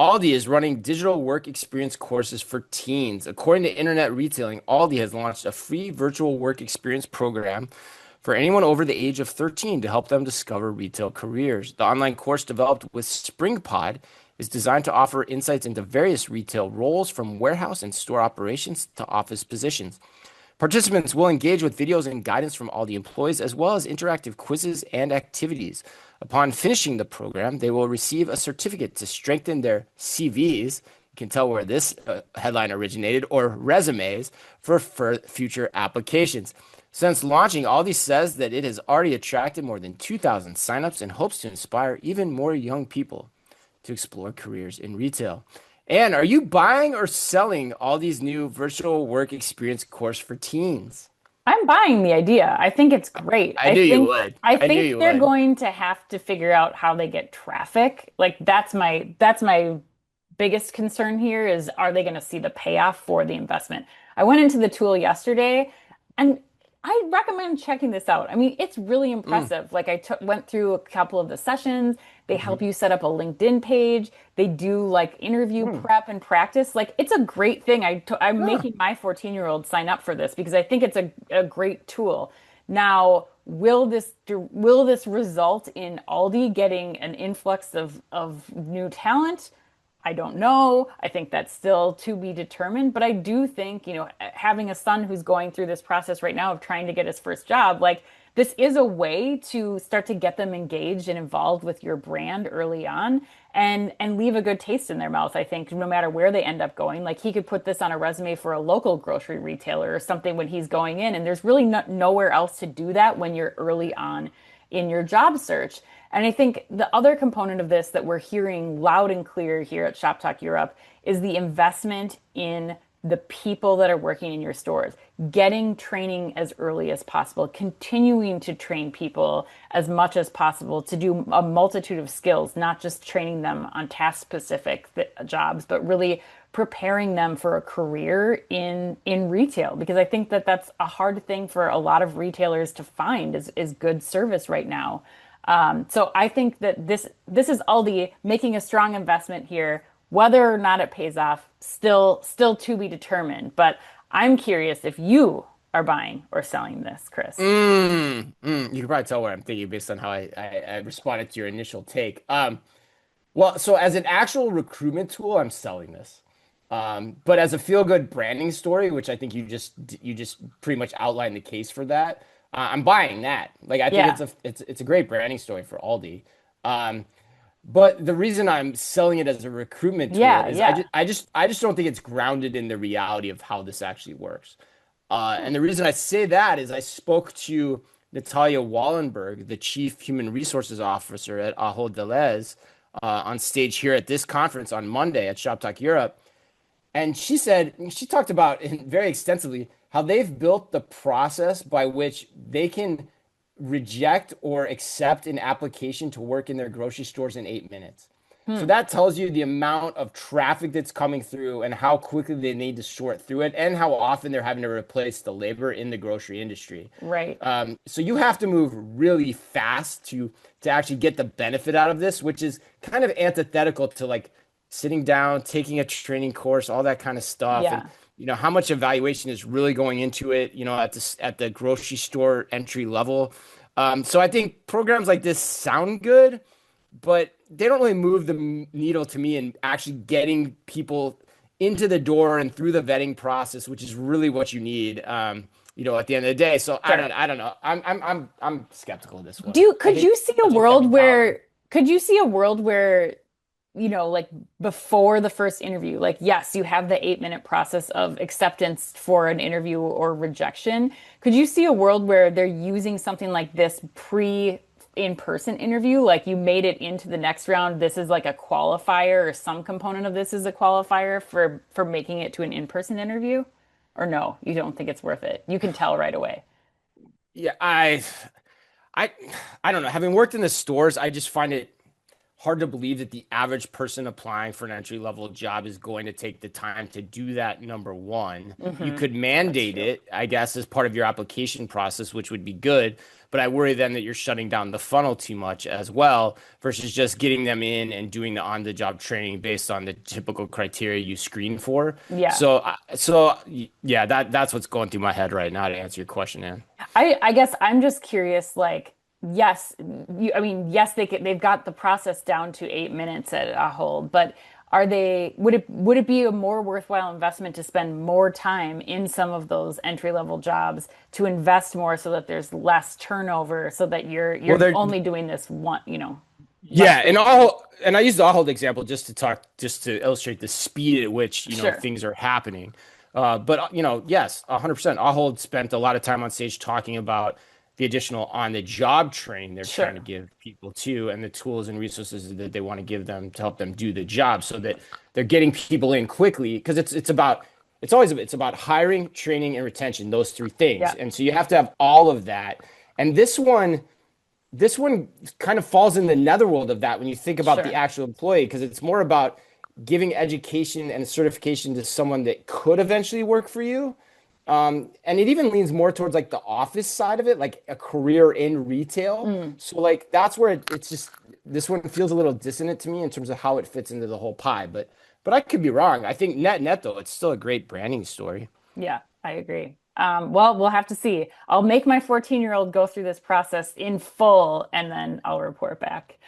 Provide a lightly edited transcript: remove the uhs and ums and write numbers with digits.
Aldi is running digital work experience courses for teens. According to Internet Retailing, Aldi has launched a free virtual work experience program for anyone over the age of 13 to help them discover retail careers. The online course developed with SpringPod is designed to offer insights into various retail roles from warehouse and store operations to office positions. Participants will engage with videos and guidance from all the employees, as well as interactive quizzes and activities. Upon finishing the program, they will receive a certificate to strengthen their CVs. You can tell where this headline originated, or resumes for future applications. Since launching, Aldi says that it has already attracted more than 2,000 signups and hopes to inspire even more young people to explore careers in retail. And are you buying or selling all these new virtual work experience course for teens? I'm buying the idea. I think it's great. I knew you would. I I knew think you they're would. going to have to figure out how they get traffic. Like that's my biggest concern here is are they going to see the payoff for the investment? I went into the tool yesterday and I recommend checking this out. I mean, it's really Mm, impressive. Like I took went through a couple of the sessions. They mhm, help you set up a LinkedIn page. They do like interview mm. prep and practice. Like it's a great thing. I'm Huh. making my 14-year-old sign up for this because I think it's a great tool. Now, will this result in Aldi getting an influx of new talent? I don't know. I think that's still to be determined, but I do think, having a son who's going through this process right now of trying to get his first job, like this is a way to start to get them engaged and involved with your brand early on and leave a good taste in their mouth. I think no matter where they end up going, like he could put this on a resume for a local grocery retailer or something when he's going in, and there's really nowhere else to do that when you're early on in your job search. And I think the other component of this that we're hearing loud and clear here at Shop Talk Europe is the investment in the people that are working in your stores, getting training as early as possible, continuing to train people as much as possible to do a multitude of skills, not just training them on task specific jobs, but really preparing them for a career in retail because I think that that's a hard thing for a lot of retailers to find is good service right now. So I think that this is Aldi making a strong investment here. Whether or not it pays off, still to be determined. But I'm curious if you are buying or selling this, Chris. You can probably tell what I'm thinking based on how I responded to your initial take. Well, so as an actual recruitment tool, I'm selling this. But as a feel-good branding story, which I think you just pretty much outlined the case for that, I'm buying that. Like I think Yeah, it's a great branding story for Aldi. Um, but the reason I'm selling it as a recruitment tool yeah, is yeah. I just don't think it's grounded in the reality of how this actually works. And the reason I say that is I spoke to Natalia Wallenberg, the Chief Human Resources Officer at Ahold Delhaize, on stage here at this conference on Monday at Shop Talk Europe. And she talked about very extensively how they've built the process by which they can reject or accept an application to work in their grocery stores in 8 minutes. So Hmm, that tells you the amount of traffic that's coming through and how quickly they need to sort through it and how often they're having to replace the labor in the grocery industry. right. So you have to move really fast to actually get the benefit out of this, which is kind of antithetical to like sitting down, taking a training course, all that kind of stuff, and Yeah. how much evaluation is really going into it, at the grocery store entry level. So I think programs like this sound good, but they don't really move the needle to me in actually getting people into the door and through the vetting process, which is really what you need. At the end of the day. So I Sure. don't, I don't know. I'm skeptical of this one. Do I could think you see a such a world technicality. where could you see a world where like before the first interview, like yes, you have the 8-minute process of acceptance for an interview or rejection. Could you see a world where they're using something like this pre in-person interview? Like you made it into the next round. This is like a qualifier, or some component of this is a qualifier for making it to an in-person interview? Or no, you don't think it's worth it. You can tell right away. Yeah, I, I don't know. Having worked in the stores, I just find it hard to believe that the average person applying for an entry level job is going to take the time to do that. Number one, you Hmm. could That's mandate true. it, I guess, as part of your application process, which would be good. But I worry then that you're shutting down the funnel too much as well, versus just getting them in and doing the on the job training based on the typical criteria you screen for. Yeah. So yeah, that's what's going through my head right now to answer your question, Ann. I guess I'm just curious, like, yes, I mean, yes, they've got the process down to 8 minutes at a hold, but would it be a more worthwhile investment to spend more time in some of those entry level jobs to invest more so that there's less turnover so that Well, you're they're only doing this less Yeah, frequently? and I use the Ahold example just to illustrate the speed at which, Sure. things are happening. But yes, 100%. Ahold spent a lot of time on stage talking about the additional on-the-job training they're trying to Sure. give people too, and the tools and resources that they want to give them to help them do the job, so that they're getting people in quickly. Because it's about hiring, training, and retention, those three things. Yeah. And so you have to have all of that. And this one kind of falls in the netherworld of that when you think about the Sure. actual employee, because it's more about giving education and certification to someone that could eventually work for you. And it even leans more towards like the office side of it, like a career in retail. Mm. So like that's where it's just this one feels a little dissonant to me in terms of how it fits into the whole pie. But I could be wrong. I think net though, it's still a great branding story. Yeah, I agree. Well, we'll have to see. I'll make my 14-year-old go through this process in full and then I'll report back.